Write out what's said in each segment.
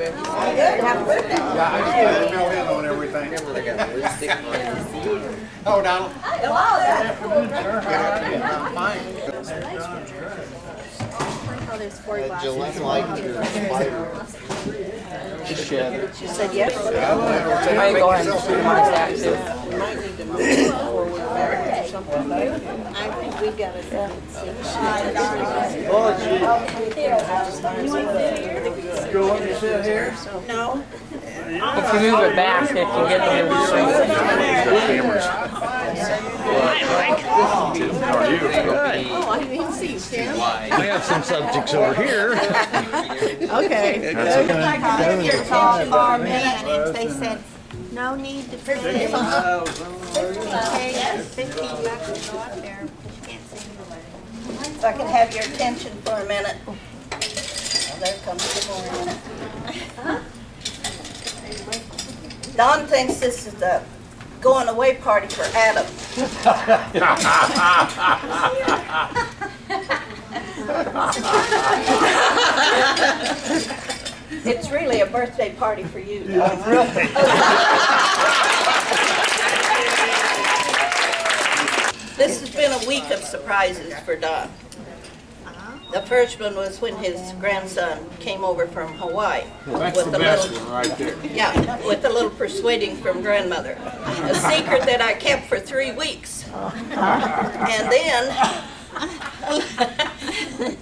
Happy birthday. Yeah, I just had to fill in on everything. Oh, Donald. I'm fine. Gillette liked your spider. She said yes. I go ahead and shoot my stack too. We might need to move forward back or something. I think we got it. Go up and sit here. No. If you move it back, it can get the How are you? Oh, I didn't even see you, Tim. We have some subjects over here. Okay. I'd like to have your call for a minute, and they said, no need to pay. Pay $15 to go up there, because you can't see anybody. If I could have your attention for a minute. Oh, there comes the morning. Don thinks this is the going away party for Adam. It's really a birthday party for you, Don. This has been a week of surprises for Don. The first one was when his grandson came over from Hawaii. That's the best one right there. Yeah, with a little persuading from grandmother. A secret that I kept for 3 weeks. And then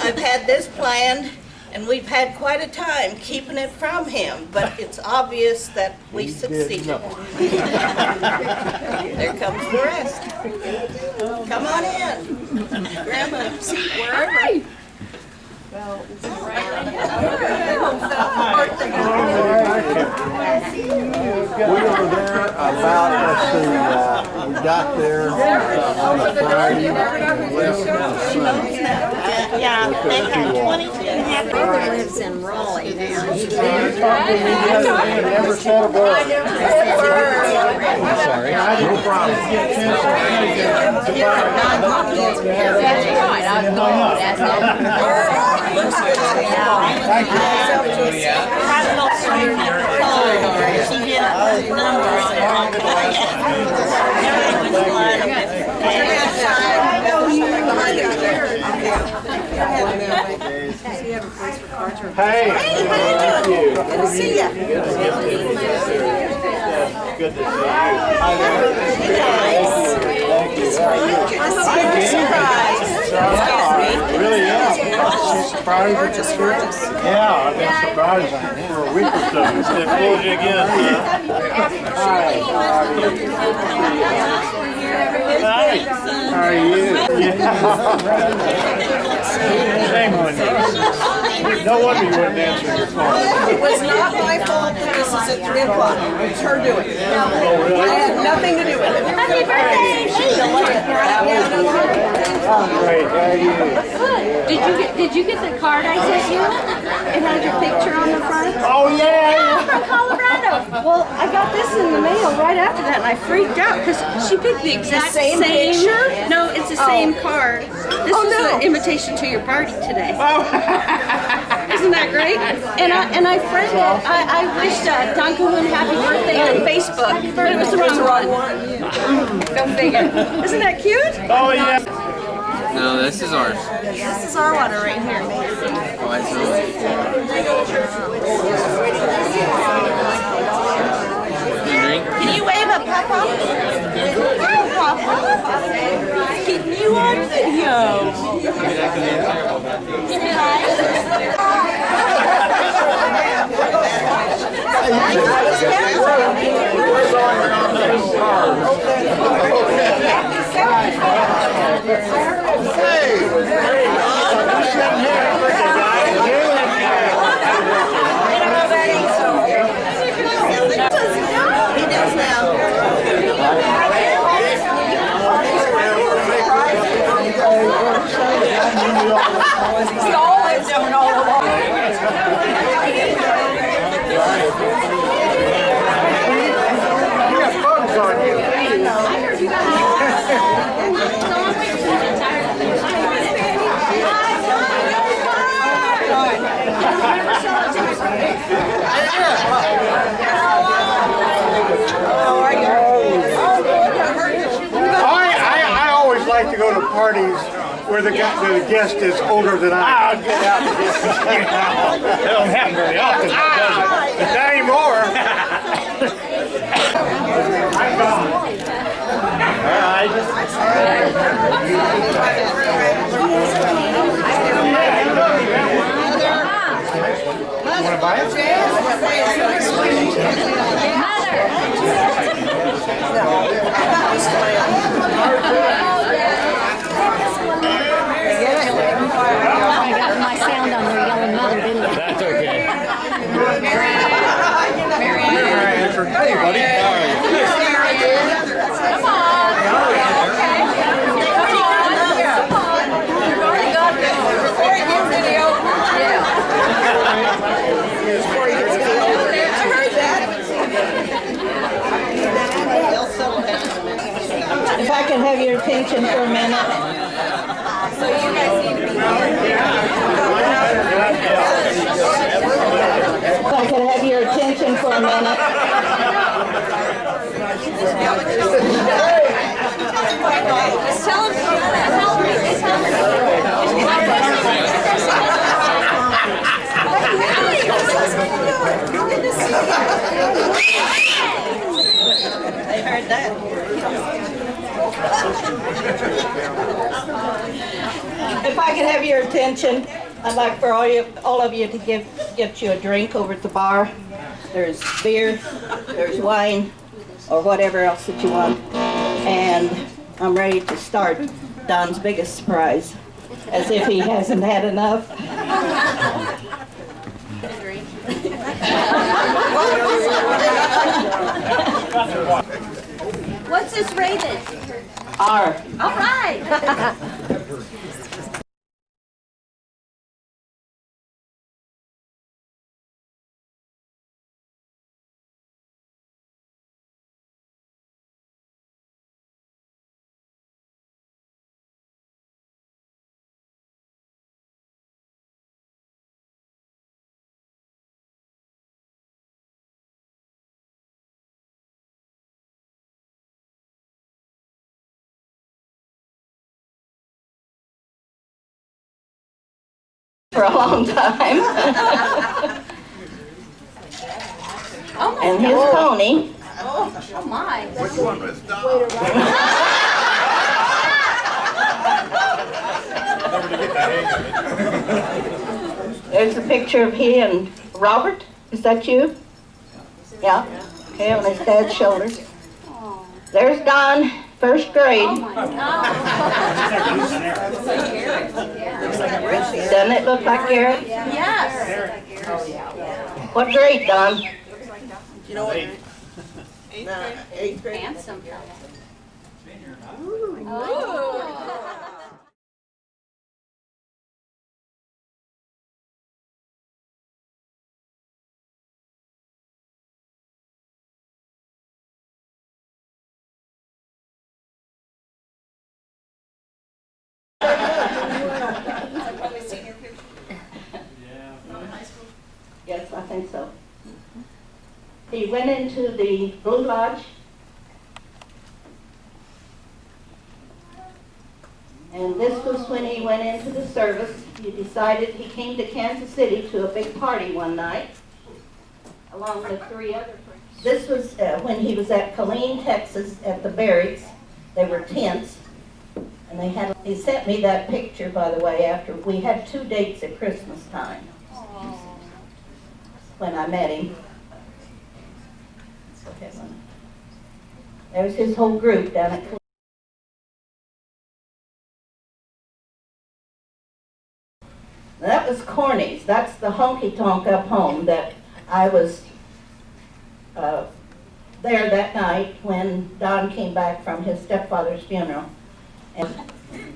I've had this planned, and we've had quite a time keeping it from him, but it's obvious that we succeeded. There comes the rest. Come on in. Grandma, wherever. We were there about, let's see, we got there on a Friday and left on a Sunday. Yeah, they had 22 and a half. Brother lives in Raleigh now. He Never said a word. I'm sorry. No problem. That's right. I know. That's She did numbers and all that. Everything was Hey, thank you. Good to see you. Good to see you. Hi there. Thank you. Good to see you. Surprise. Really, yeah. She's surprised. Gorgeous. Yeah, I've been surprised for a week or so. They fooled you again, Hi. How are you? Shame on you. No wonder you wouldn't answer your phone. It was not my fault that this is at 3 o'clock. It's her doing. I had nothing to do with it. Happy birthday! Great, how are you? Did you get the card I sent you? It has your picture on the front. Oh, yeah. From Colorado. Well, I got this in the mail right after that, and I freaked out because she picked the exact same picture? No, it's the same card. This is the invitation to your party today. Isn't that great? And I friended. I wished Don Cohoon happy birthday on Facebook, but it was the wrong one. Go figure. Isn't that cute? Oh, yeah. No, this is ours. This is our water right here. Can you wave at Papa? Hi, Papa. Keeping you on video. He does now. He always doing all along. You got bugs on you. I I always like to go to parties where the guest is older than I am. That don't happen very often, does it? Not anymore. You want to buy it? I got my sound on there yelling mother, didn't I? That's okay. Hey, buddy. How are you? If I can have your attention for a minute. If I could have your attention for a minute. Just tell him. They heard that. If I could have your attention, I'd like for all of you to get you a drink over at the bar. There's beer, there's wine, or whatever else that you want. And I'm ready to start Don's biggest surprise, as if he hasn't had enough. What's this rated? R. All right. For a long time. And his pony. Oh my. Which one was Don? There's a picture of he and Robert. Is that you? Yeah. Okay, on his dad's shoulders. There's Don, first grade. Doesn't it look like Garrett? Yes. What grade, Don? You know what? Eighth grade. Handsome. Yes, I think so. He went into the Blue Lodge. And this was when he went into the service. He decided he came to Kansas City to a big party one night, along with 3 other friends. This was when he was at Killeen, Texas, at the barracks. They were tents. And he sent me that picture, by the way, after we had 2 dates at Christmas time when I met him. There's his whole group down at Killeen. That was Corny's. That's the honky-tonk up home that I was there that night when Don came back from his stepfather's funeral. And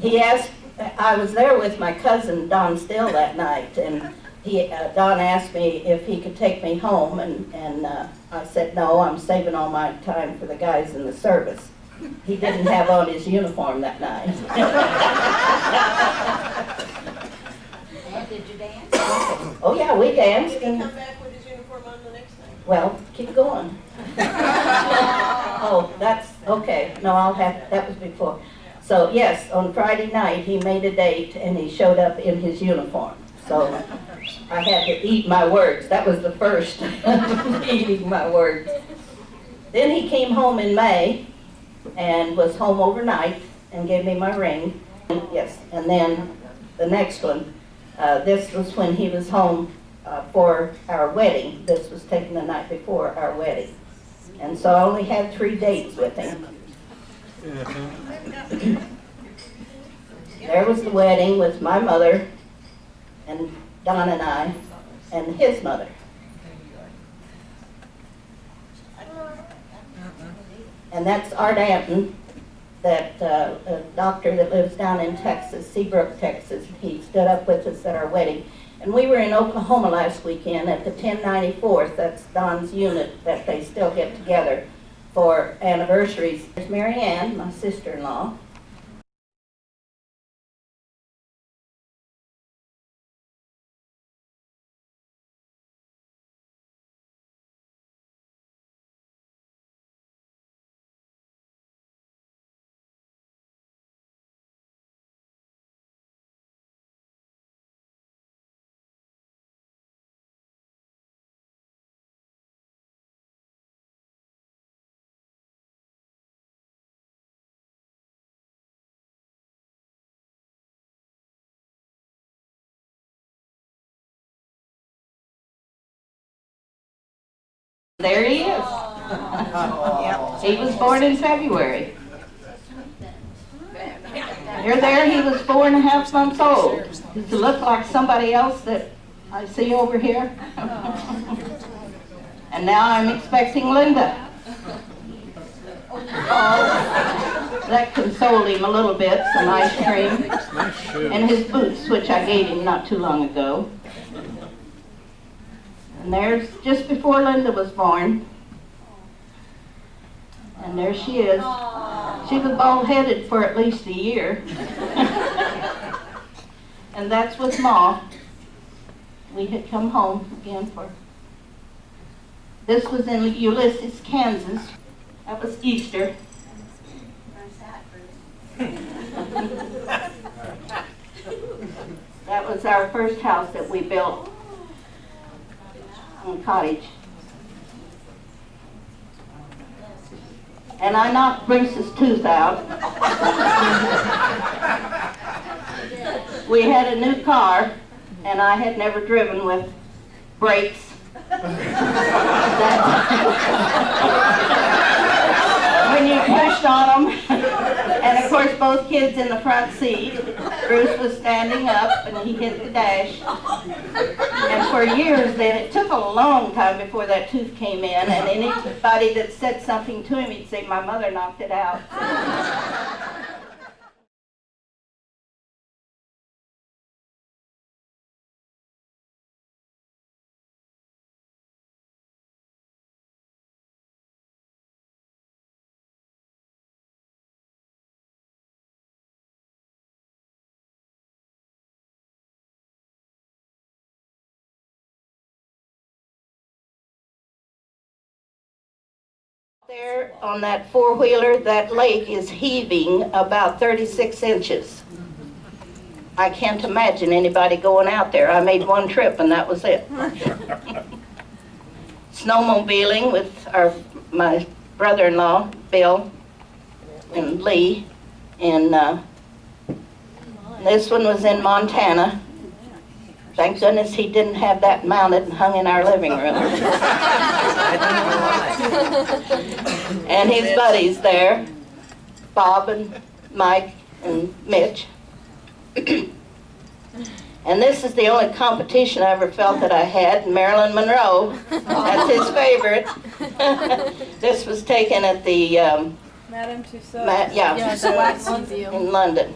he asked, I was there with my cousin Don Still that night, and Don asked me if he could take me home, and I said, no, I'm saving all my time for the guys in the service. He didn't have on his uniform that night. And did you dance? Oh yeah, we danced. Did he come back with his uniform on the next Well, keep going. Oh, that's, okay, no, that was before. So yes, on Friday night, he made a date and he showed up in his uniform. So I had to eat my words. That was the first eating my words. Then he came home in May and was home overnight and gave me my ring. Yes, and then the next one, this was when he was home for our wedding. This was taken the night before our wedding. And so I only had 3 dates with him. There was the wedding with my mother and Don and I and his mother. And that's Art Anton, that a doctor that lives down in Texas, Seabrook, Texas. He stood up with us at our wedding. And we were in Oklahoma last weekend at the 1094th. That's Don's unit that they still get together for anniversaries. There's Mary Ann, my sister-in-law. There he is. He was born in February. You're there, he was 4.5 months old. Does he look like somebody else that I see over here? And now I'm expecting Linda. Oh, that consoled him a little bit, some ice cream. And his boots, which I gave him not too long ago. And there's just before Linda was born. And there she is. She was bald-headed for at least a year. And that's with Ma. We had come home again for... This was in Ulysses, Kansas. That was Easter. That was our first house that we built. Cottage. And I knocked Bruce's tooth out. We had a new car, and I had never driven with brakes. When you pushed on them, and of course both kids in the front seat. Bruce was standing up and he hit the dash. And for years then, it took a long time before that tooth came in, and anybody that said something to him, he'd say, "My mother knocked it out." There on that four-wheeler, that lake is heaving about 36 inches. I can't imagine anybody going out there. I made one trip and that was it. Snowmobiling with my brother-in-law, Bill and Lee. And this one was in Montana. Thank goodness he didn't have that mounted and hung in our living room. And his buddies there, Bob and Mike and Mitch. And this is the only competition I ever felt that I had, Marilyn Monroe. That's his favorite. This was taken at the Madame Tussauds. In London.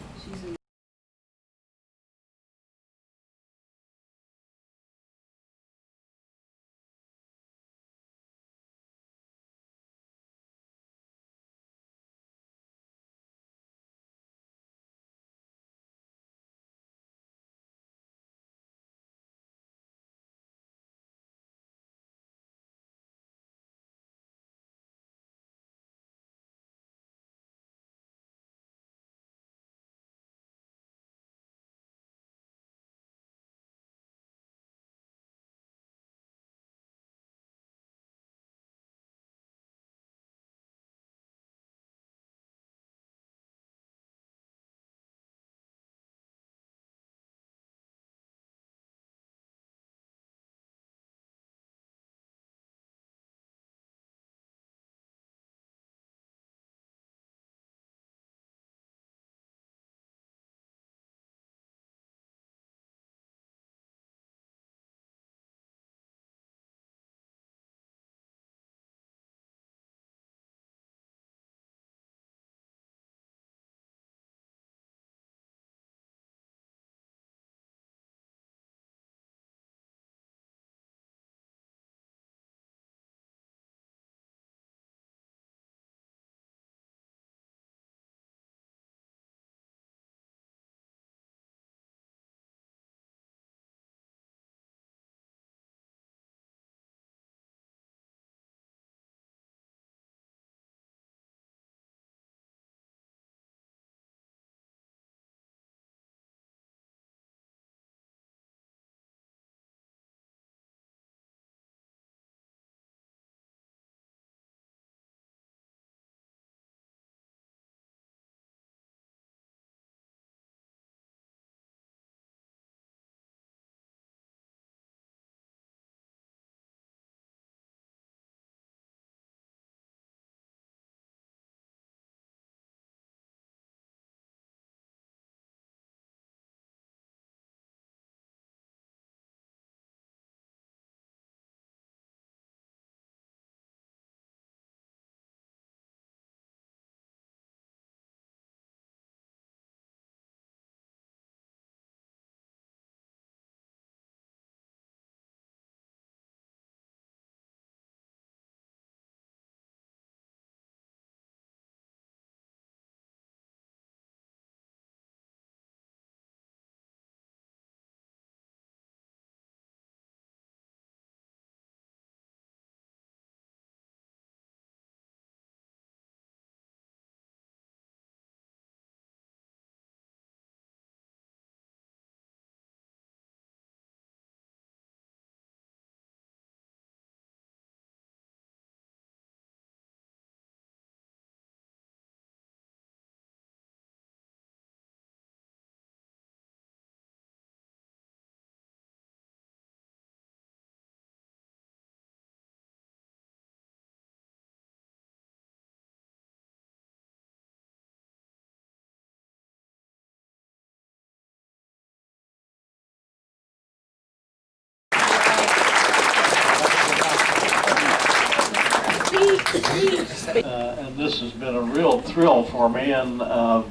And this has been a real thrill for me, and I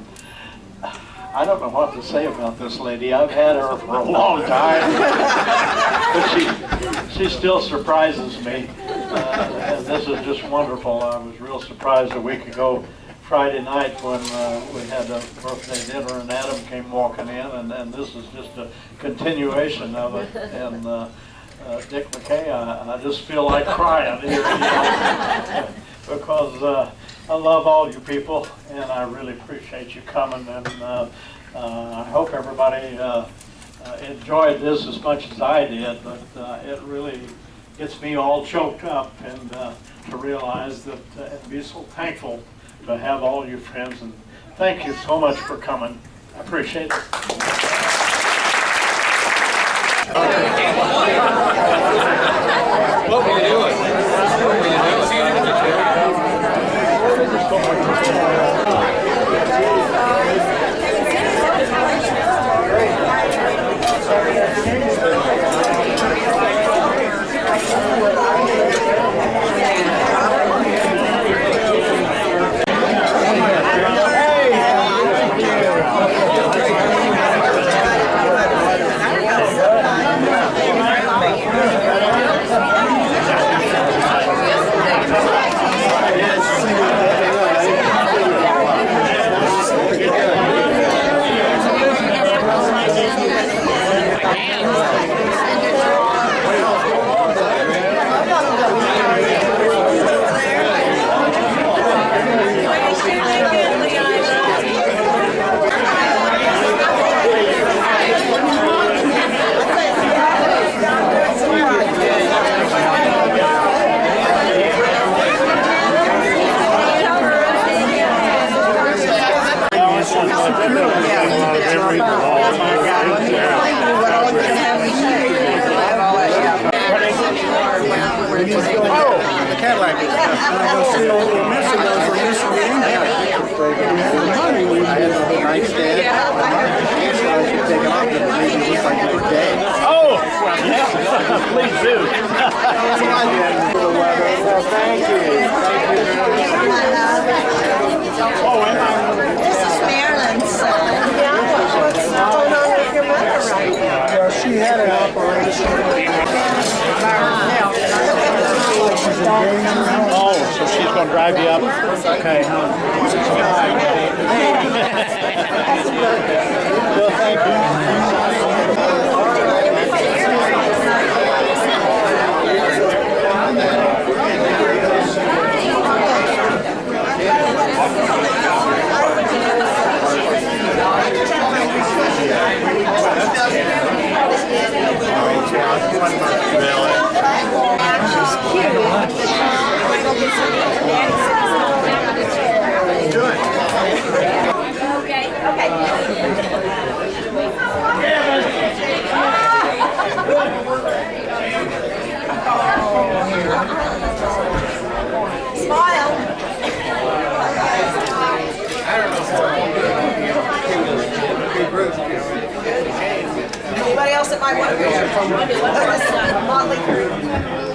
don't know what to say about this lady. I've had her for a long time, but she still surprises me, and this is just wonderful. I was real surprised a week ago, Friday night, when we had a birthday dinner and Adam came walking in, and this is just a continuation of it. And Dick McKay, I just feel like crying here, because I love all you people, and I really appreciate you coming, and I hope everybody enjoyed this as much as I did, but it really gets me all choked up, and to realize that, and be so thankful to have all you friends, and thank you so much for coming. I appreciate it. What were you doing? Please do. Thank you. This is Marilyn's son. What's going on with your mother right now? Well, she had an operation. Oh, so she's going to drive you up? Okay. Well, thank you. Anybody else that might want to go? Motley Crue.